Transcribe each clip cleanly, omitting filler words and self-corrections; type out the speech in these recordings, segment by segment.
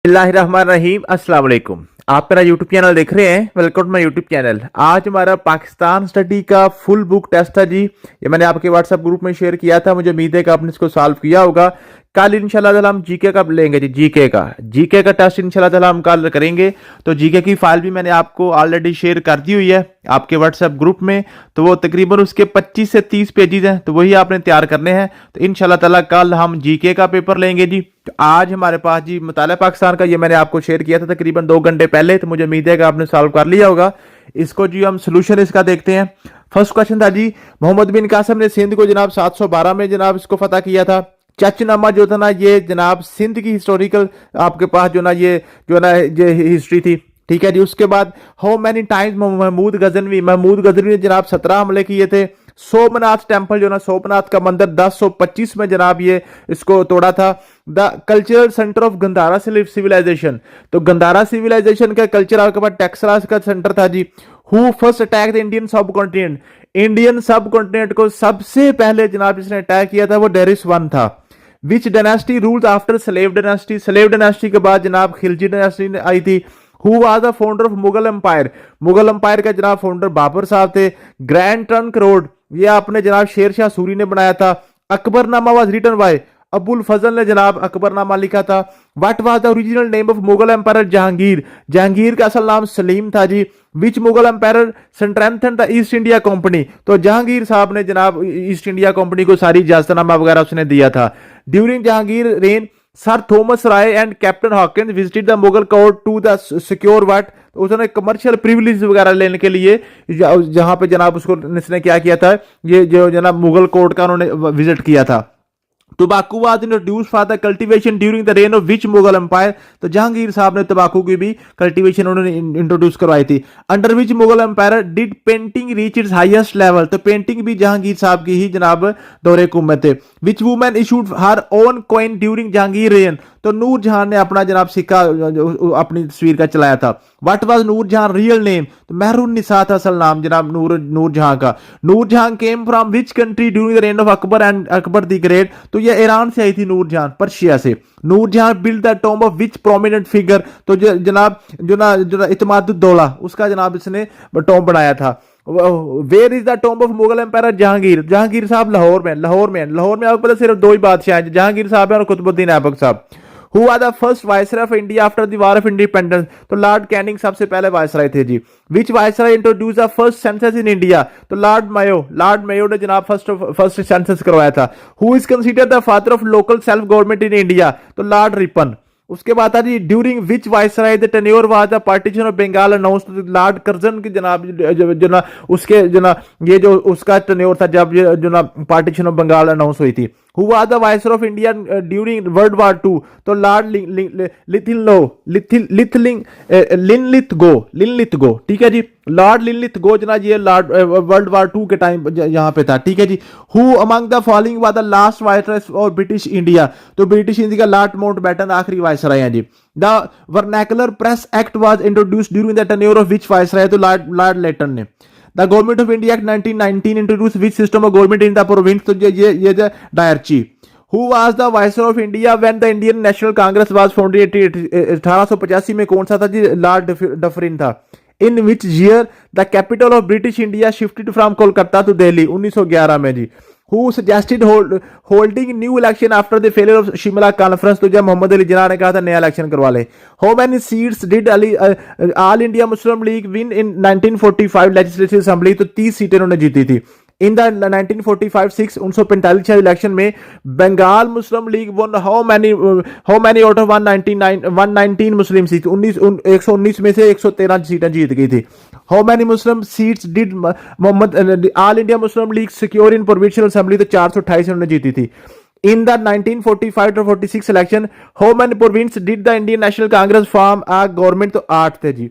बिस्मिल्लाहिर्रहमानिर्रहीम अस्सलाम वालेकुम। आप मेरा यूट्यूब चैनल देख रहे हैं, welcome to my YouTube channel. आज हमारा पाकिस्तान स्टडी का फुल बुक टेस्ट था जी। ये मैंने आपके व्हाट्सएप ग्रुप में शेयर किया था, मुझे उम्मीद है कि आपने इसको सॉल्व किया होगा। कल इंशाल्लाह ताला हम जीके का लेंगे जी, जीके का टेस्ट इंशाल्लाह ताला हम कल करेंगे। तो जीके की फाइल भी मैंने आपको ऑलरेडी शेयर कर दी हुई है आपके व्हाट्सएप ग्रुप में। तो वो तकरीबन उसके 25 से 30 पेजेस हैं, तो वही आपने तैयार करने हैं। तो इंशाल्लाह ताला कल हम जीके का पेपर लेंगे जी। तो आज हमारे पास जी मुताला पाकिस्तान का, ये मैंने आपको शेयर किया था तकरीबन 2 घंटे पहले। तो मुझे उम्मीद है कि आपने सॉल्व कर लिया होगा इसको जी। हम सोल्यूशन इसका देखते हैं। फर्स्ट क्वेश्चन था जी, मोहम्मद बिन कासिम ने सिंध को जनाब 712 में जनाब इसको फतह किया था। चचनामा जो था ना, ये जनाब सिंध की हिस्टोरिकल आपके पास जो ना ये हिस्ट्री थी, ठीक है जी। उसके बाद how many times Mahmud Ghaznavi ने जनाब 17 हमले किए थे। सोमनाथ टेम्पल जो ना, सोमनाथ का मंदिर 1025 में जनाब ये इसको तोड़ा था। The cultural centre of Gandhara civilisation, तो गंधारा सिविलाइजेशन का कल्चर आपके पास टेक्सला का सेंटर था जी। Who first attack the Indian subcontinent, Indian subcontinent को सबसे पहले जनाब जिसने अटैक किया था वो डेरिस वन था। Which dynasty rules after slave dynasty, slave dynasty के बाद जनाब खिलजी डायनेस्टी आई थी। Who was the founder of Mughal empire, Mughal empire का जनाब फाउंडर बाबर साहब थे। ग्रैंड ट्रंक रोड ये आपने जनाब शेर शाह सूरी ने बनाया था। Akbarnama was written by Abul Fazal ने जनाब अकबरनामा लिखा था। What was the original name of Mughal empire Jahangir, Jahangir का असल नाम सलीम था जी। Which Mughal empire strengthen the East India Company, तो जहांगीर साहब ने जनाब ईस्ट इंडिया कंपनी को सारी इजाजतनामा वगैरह उसने दिया था। During Jahangir reign sir Thomas Roe and captain Hawkins visited the Mughal court to the secure what, उसने कमर्शियल प्रिविलेज वगैरह लेने के लिए जहां पे जनाब उसको इसने क्या किया था, ये जो जनाब मुगल कोर्ट का उन्होंने विजिट किया था। तंबाकू was introduced for the cultivation during the reign of which Mughal empire, तो जहांगीर साहब ने तंबाकू की भी कल्टीवेशन उन्होंने इंट्रोड्यूस करवाई थी। Under which Mughal empire did painting reach its highest level, तो पेंटिंग भी जहांगीर साहब की ही जनाब दौरे हुकूमत थे। Which women issued her own coin during Jahangir reign, तो नूर जहां ने अपना जनाब सिक्का अपनी तस्वीर का चलाया था। व्हाट वाज नूर जहां रियल नेम, तो महरून निसा था असल नाम जनाब नूर जहां का। नूर जहां came from which country during the reign of Akbar and Akbar the great, तो ये ईरान से आई थी नूर जहां, पर्शिया से। नूर जहां build the tomb of which prominent figure, तो जनाब जो इत्मादुद्दौला उसका जनाब इसने टॉम्ब बनाया था। Where is the tomb of Mughal empire Jahangir, Jahangir साहब लाहौर में आपको पता सिर्फ 2 ही बादशाह हैं, जहांगीर साहब और कुतुबुद्दीन ऐबक साहब। Who are the first viceroy of India after the war of independence, तो लॉर्ड कैनिंग सबसे पहले वायसराय थे जी। Which viceroy introduced the first census in India, तो लॉर्ड मायो ने जनाब फर्स्ट सेंसस करवाया था। Who is considered the father of local self government in India, तो लॉर्ड रिपन। उसके बाद था जी during which viceroy the tenure was the partition of Bengal announce, Lord Curzon की जनाब जो ना उसके जो ना ये जो उसका टेन्योर था जब जो ना पार्टीशन ऑफ बंगाल अनाउंस हुई थी। Who was the viceroy of India during world war 2, तो लॉर्ड लिनलिथगो, ठीक है जी। लॉर्ड लिनलिथगो जनाब ये लॉर्ड वर्ल्ड वार 2 के टाइम यहाँ पे था, ठीक है जी। Who among the following was the last viceroy of British India, तो ब्रिटिश इंडिया का लॉर्ड माउंटबेटन आखिरी वायसराय हैं जी। The vernacular press act was introduced during the tenure of which viceroy, तो लॉर्ड लेटन ने। The government of India act 1919 introduce which system of government in the province, तो ये डायरची। Who was the viceroy of India when the Indian National Congress was founded 1885 में कौन सा था जी, Lord Dufferin था। In which year the capital of British India shifted from Kolkata to Delhi, 1911 में जी। Who suggested holding new election after the failure of Shimla conference, तो जब मोहम्मद अली जिन्ना ने कहा था नया इलेक्शन करवा ले। How many seats did All India Muslim League win in 1945 legislative assembly, तो 30 सीटें उन्होंने जीती थी। इन द 1945 1945 इलेक्शन में Bengal Muslim League won how many out of 119 Muslim seat, 119 में से 113 सीटें जीत गई थी। How many Muslim seats did Mohammad all India Muslim League secure in provincial assembly, तो 428 उन्होंने जीती थी। In the 1945-46 election how many province did the Indian National Congress form a government, तो 8 थे जी।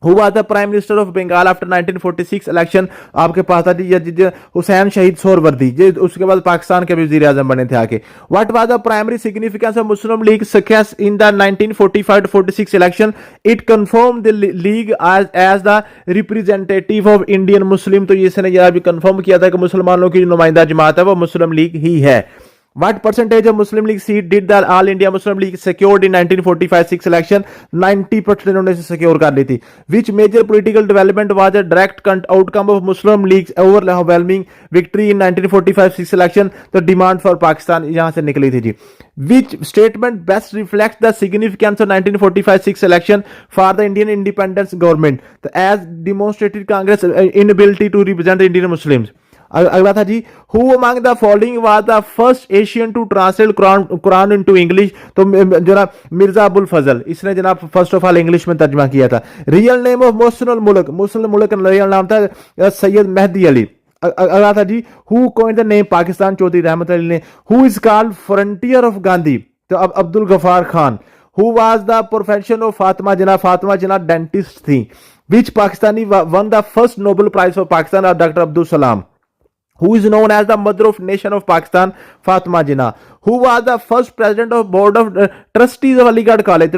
Who was the Prime Minister of Bengal after 1946 election, आपके पास था जी हुसैन शहीद सोहरवर्दी, जो उसके बाद पाकिस्तान के भी वजीर आजम बने थे आके। What was the primary significance of Muslim League success in the 1945-46 election? It confirmed the league as the representative of Indian Muslim, तो इसने यह भी कंफर्म किया था कि मुसलमानों की नुमाइंदा जमात है वो मुस्लिम लीग ही है। What percentage of Muslim League seat did the All India Muslim League secured in 1945-6 election? 90% उन्होंने secure कर ली थी. Which major political development was a direct outcome of Muslim League's overwhelming victory in 1945-6 election? तो demand for Pakistan यहाँ से निकली थी जी. Which statement best reflects the significance of 1945-6 election for the Indian independence government, as demonstrated Congress inability to represent the Indian Muslims? अगला था जी, who among the following was the first Asian to translate Quran into English? तो जनाब मिर्जा अबुल फजल, इसने जनाब first of all English में तर्जुमा किया था. रियल नेम ऑफ मुस्लिम मुल्क, मुस्लिम मुल्क का रियल नाम था सैयद मेहदी अली. अगला था जी, who coined the name Pakistan? Chaudhry Rahmat Ali ने. Who is called frontier of Gandhi? तो अब Abdul Ghaffar Khan. Who was the profession of Fatima Jinnah? Fatima Jinnah dentist थी. Which Pakistani won the first Nobel Prize for Pakistan? Doctor Abdul Salam. Who is known as the mother of nation of Pakistan? Fatima Jinnah. Who was the first president of board of trustees of Aligarh College?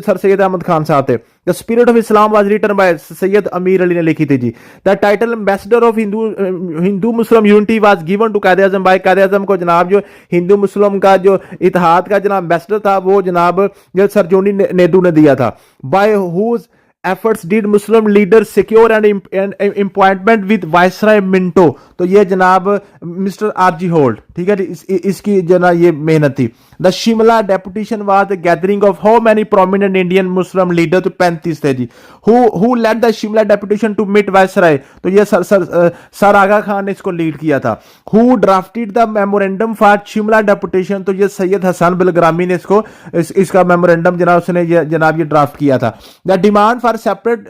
Sir Syed Ahmad Khan साहब थे. The Spirit of Islam was written by Sayyid Amir Ali ने लिखी थी जी. The title ambassador of Hindu Muslim unity was given to Quaid Azam by Quaid Azam को जनाब जो हिंदू मुस्लिम का जो इत्तेहाद का जनाब एम्बेसडर था वो जनाब जो सर जोनी नेहरू ने दिया था. By whose efforts did Muslim leaders secure an appointment with Viceroy Minto? तो ये जनाब मिस्टर आरजी होल्ड, ठीक है जी, इसकी जनाब ये मेहनत थी. The Shimla deputation was the gathering of how many prominent Indian Muslim leader? तो 35 थे जी. Who led the Shimla deputation to meet viceroy? तो ये सर आगा खान ने इसको लीड किया था. Who drafted the memorandum for Shimla deputation? तो ये सैयद हसन बिलग्रामी ने इसका मेमोरेंडम जनाब उसने जनाब ये ड्राफ्ट किया था. The demand for separate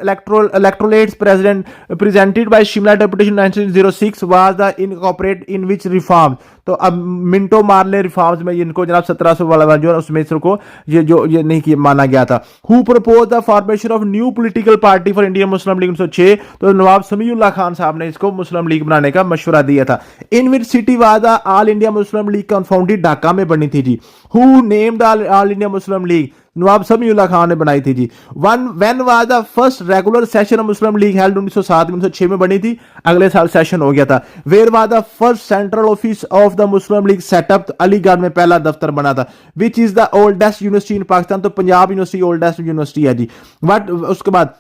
electorates presented by Shimla deputation 1906 was the incorporate in which reforms? तो अब मिंटो मार्ले रिफॉर्म्स में इनको जनाब 1700 वाला जो उसमें इसको ये नहीं किया माना गया था. Who propose the formation of new political party for Indian Muslim league 1906? तो नवाब समीउल्लाह खान साहब ने इसको मुस्लिम लीग बनाने का मशवरा दिया था. In which city was the All India Muslim League confounded? Dhaka में बनी थी जी. Who named All India Muslim League? Nawab Samiullah Khan ने बनाई थी जी. When was the first regular session of Muslim League held? 1907 में 1906 में बनी थी, अगले साल सेशन हो गया था. Where was the first central office of the Muslim League set up? Aligarh में पहला दफ्तर बना था. Which is the oldest university in Pakistan? तो पंजाब यूनिवर्सिटी ओल्डेस्ट यूनिवर्सिटी है जी. उसके बाद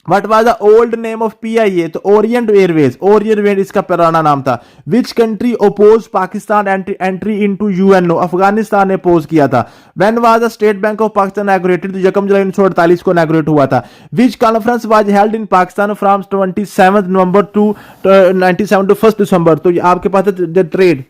What was the old name of PIA? तो ओरिएंट एयरवेज, ओरिएंट इसका पुराना नाम था. Which country opposed Pakistan entry into UNO? Afghanistan ने अपोज किया था. When was the State Bank of Pakistan inaugurated? तो 1 जुलाई 1948 को inaugurate हुआ था. Which conference was held in Pakistan from 27 November to 97 to 1 December? तो आपके पास है ट्रेड,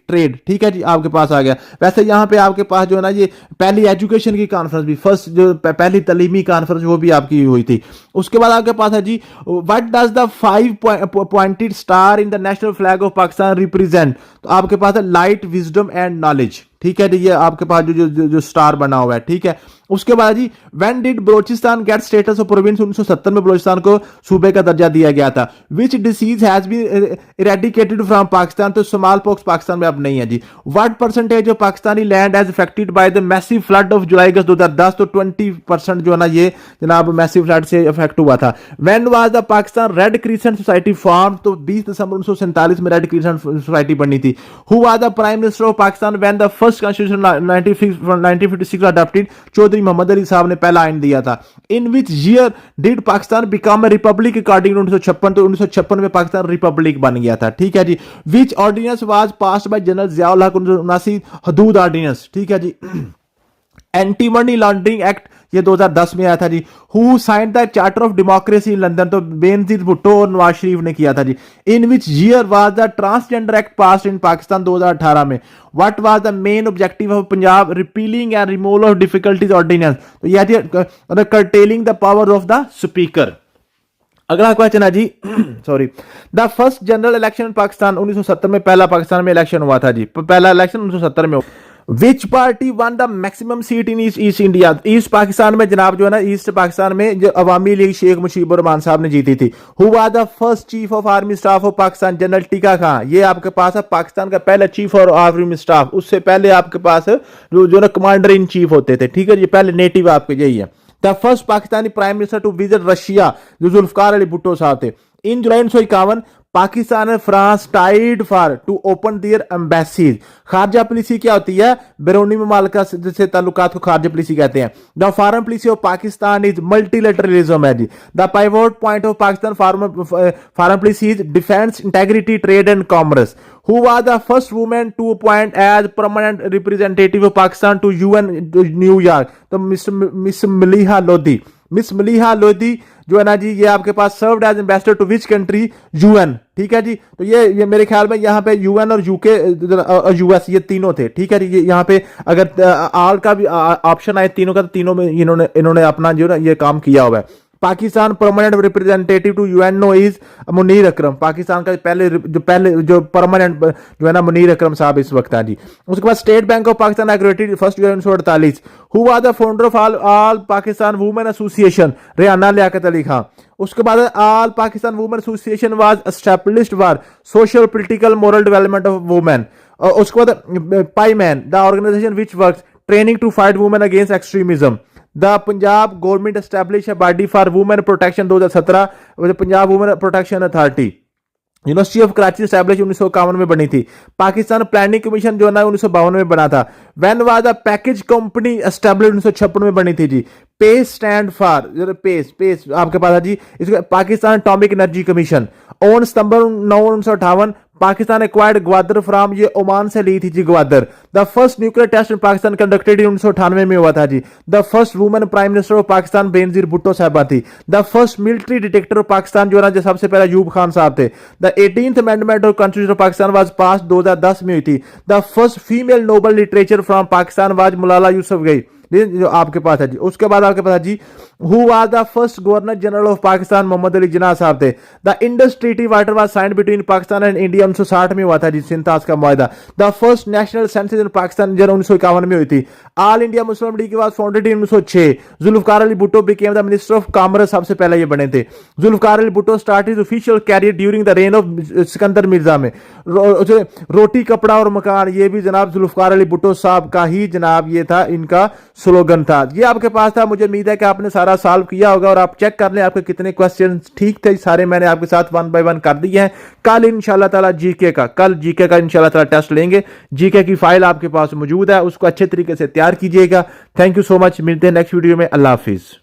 ठीक है जी, आपके पास आ गया. वैसे यहाँ पे आपके पास जो है ना ये पहली एजुकेशन की कॉन्फ्रेंस भी, फर्स्ट जो पहली तालीमी कॉन्फ्रेंस वो भी आपकी हुई थी. उसके बाद आपके पास है जी, what does the 5 pointed star in the national flag of Pakistan represent? तो आपके पास है लाइट, विजडम एंड नॉलेज, ठीक है जी, ये आपके पास जो स्टार बना हुआ है, ठीक है. उसके बाद जी, when did Balochistan get status of province? 1970 में बलोचिस्तान को सूबे का दर्जा दिया गया था. Which disease has been eradicated from Pakistan? तो स्मॉल पॉक्स पाकिस्तान में अब नहीं है जी. What percentage of Pakistani land has affected by the massive flood of July August 2010? तो 20% जो है ना ये जनाब मैसिव फ्लड से अफेक्ट हुआ था. When was the Pakistan red crescent society form? तो 20 दिसंबर 1947 में रेड क्रिसेंट सोसाइटी बनी थी. Who was the prime minister of Pakistan when the first constitution 1956 adopted? Chaudhry Mohammad Ali sahab ने पहला आइन दिया था. In which year did Pakistan become a republic according to 1956? तो 1956 में पाकिस्तान रिपब्लिक बन गया था, ठीक है जी. Which ordinance was passed by general Ziaul Haq? 1979 Hudood ordinance, ठीक है जी. एंटी मनी लॉन्ड्रिंग एक्ट ये 2010 में आया था जी. Who signed the charter of democracy in London? तो बेनजीर भुट्टो और नवाज शरीफ ने किया था जी. In which year was the transgender act passed in Pakistan? 2018 में. What was the main objective of Punjab repealing and removal of difficulties ordinance? तो यह थी curtailing the power of the speaker. अगला क्वेश्चन है जी, sorry, the first general election in Pakistan? 1970 में पहला पाकिस्तान में इलेक्शन हुआ था जी, पहला इलेक्शन 1970 में. विच party one the maximum seat in east India? East Pakistan में जनाब जो है ना ईस्ट पाकिस्तान में जो अवामी लीग शेख मुजीबुर रहमान साहब ने जीती थी. Who was the first chief of army staff of Pakistan? General टीका खान. ये आपके पास है पाकिस्तान का पहला चीफ ऑफ आर्मी स्टाफ. उससे पहले आपके पास जो ना कमांडर इन चीफ होते थे, ठीक है, ये पहले नेटिव आपके यही है. The first Pakistani prime minister to visit Russia? जो जुल्फकार अली भुट्टो साहब थे. In July 1951 Pakistan and France tied for to open their embassies. खारजा पॉलिसी क्या होती है? बैरूनी ममालिक से ताल्लुकात को खारजा पॉलिसी कहते हैं। The foreign policy of Pakistan is multilateralism है जी। The pivot point of Pakistan foreign policy is defence, integrity, trade and commerce. Who was the first woman to appoint as permanent representative of Pakistan to UN New York? तो Miss Maleeha Lodhi. Miss Maleeha Lodhi जो है ना जी, ये आपके पास served as ambassador to which country? UN. ठीक है जी। तो ये मेरे ख्याल में यहाँ पे यूएन और यूके और यूएस ये तीनों थे। ठीक है जी। ये यहाँ पे अगर आल का भी ऑप्शन आए तीनों का, तो तीनों में इन्होंने अपना जो है ना ये काम किया हुआ है। Pakistan permanent representative to UNO is Munir Akram. Pakistan का पहले जो परमानेंट जो है ना मुनीर अकरम साहब इस वक्त हैं जी। उसके बाद State Bank of Pakistan aggregated 1 July 1948। Who was the founder of All Pakistan Women Association? Rehana Liaquat Ali Khan. उसके बाद All Pakistan Women Association was established for social political moral development of women. उसके बाद Paiman the organization which works training to fight women against extremism. The Punjab government establish body for women protection 2017, Punjab women protection authority. University of Karachi establish 1951 में बनी थी। Pakistan planning commission जो है ना 1952 में बना था। When was the package company establish 1956 में बनी थी जी। पेस स्टैंड फॉर पेस आपके पास है जी। इसको Pakistan atomic energy commission. On September 9 1958 Pakistan acquired Gwadar from, ये ओमान से ली थी जी Gwadar. The first nuclear test in Pakistan conducted 1998 में हुआ था जी। The first women prime minister of Pakistan Benazir Bhutto sahiba थी। The first military detector of Pakistan जो ना सबसे पहले अयूब खान साहब थे। The 18th amendment of constitution of Pakistan was pass 2010 में हुई थी। The first female Nobel literature from Pakistan was Malala Yousafzai जो आपके पास है जी। उसके बाद आपके पास है जी, who was the first governor general of Pakistan? Mohammad Ali Jinnah sahab थे। The Indus treaty water was signed between Pakistan and India 1960 में हुआ था जी, सिंतास का मुआहदा। The first national census in Pakistan जन 1951 में हुई थी। All India Muslim League was founded in 1906। Zulfikar Ali Bhutto became the minister of commerce, सबसे पहले ये बने थे। Zulfikar Ali Bhutto started his official career during the reign of Sikandar Mirza में। रोटी कपड़ा और मकान, ये भी जनाब जुल्फकार अली भुट्टो साहब का ही जनाब ये था, इनका स्लोगन था। ये आपके पास था। मुझे उम्मीद है कि आपने सारा सॉल्व किया होगा और आप चेक कर लें आपके कितने क्वेश्चंस ठीक थे। सारे मैंने आपके साथ 1 बाय 1 कर दिए हैं। कल इंशाल्लाह ताला जीके का इंशाल्लाह ताला टेस्ट लेंगे। जीके की फाइल आपके पास मौजूद है, उसको अच्छे तरीके से तैयार कीजिएगा। Thank you so much. मिलते हैं नेक्स्ट वीडियो में। अल्लाह हाफिज।